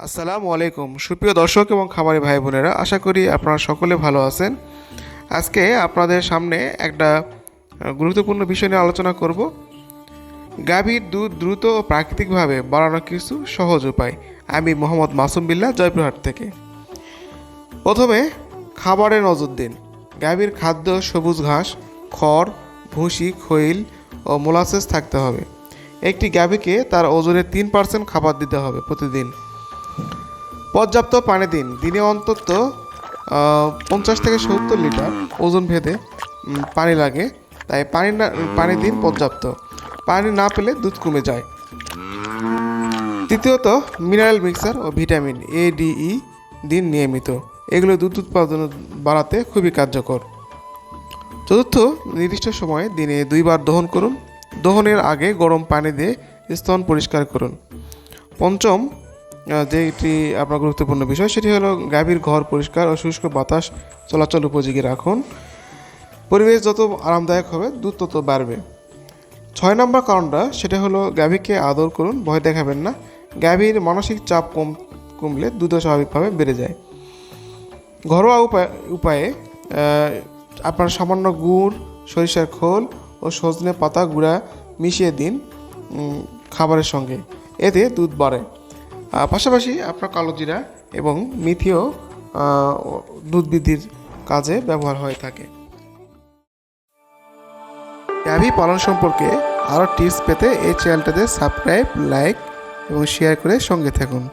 আসসালামু আলাইকুম সুপ্রিয় দর্শক এবং খামারি ভাই বোনেরা, আশা করি আপনারা সকলে ভালো আছেন। আজকে আপনাদের সামনে একটা গুরুত্বপূর্ণ বিষয় নিয়ে আলোচনা করব। গাভীর দুধ দ্রুত ও প্রাকৃতিকভাবে বাড়ানোর কিছু সহজ উপায়। আমি মোহাম্মদ মাসুম বিল্লাহ, জয়পুরহাট থেকে। প্রথমে খাবারে নজর দিন। গাভীর খাদ্য সবুজ ঘাস, খড়, ভুসি, খৈল ও মোলাসেস থাকতে হবে। একটি গাভীকে তার ওজনের 3% খাবার দিতে হবে প্রতিদিন। পর্যাপ্ত পানি দিন। দিনে অন্তত 50 থেকে 70 লিটার ওজন ভেদে পানি লাগে, তাই পানি দিন পর্যাপ্ত। পানি না পেলে দুধ কমে যায়। তৃতীয়ত, মিনারেল মিক্সার ও ভিটামিন ADE দিন নিয়মিত। এগুলো দুধ উৎপাদন বাড়াতে খুবই কার্যকর। চতুর্থ, নির্দিষ্ট সময়ে দিনে 2 বার দহন করুন। দহনের আগে গরম পানি দিয়ে স্তন পরিষ্কার করুন। পঞ্চম, যেটি আপনার গুরুত্বপূর্ণ বিষয়, সেটি হলো গাভীর ঘর পরিষ্কার ও শুষ্ক বাতাস চলাচল উপযোগী রাখুন। পরিবেশ যত আরামদায়ক হবে দুধ তত বাড়বে। 6 নম্বর কারণটা সেটা হলো গাভীকে আদর করুন, ভয় দেখাবেন না। গাভীর মানসিক চাপ কমলে দুধও স্বাভাবিকভাবে বেড়ে যায়। ঘরোয়া উপায়ে আপনার সামান্য গুড়, সরিষার খোল ও সজনে পাতা গুঁড়া মিশিয়ে দিন খাবারের সঙ্গে, এতে দুধ বাড়ে। পাশাপাশি আপনার কালোজিরা এবং মেথিও দুধ বৃদ্ধির কাজে ব্যবহার হয়ে থাকে। গাভী পালন সম্পর্কে আরও টিপস পেতে এই চ্যানেলটাতে সাবস্ক্রাইব, লাইক এবং শেয়ার করে সঙ্গে থাকুন।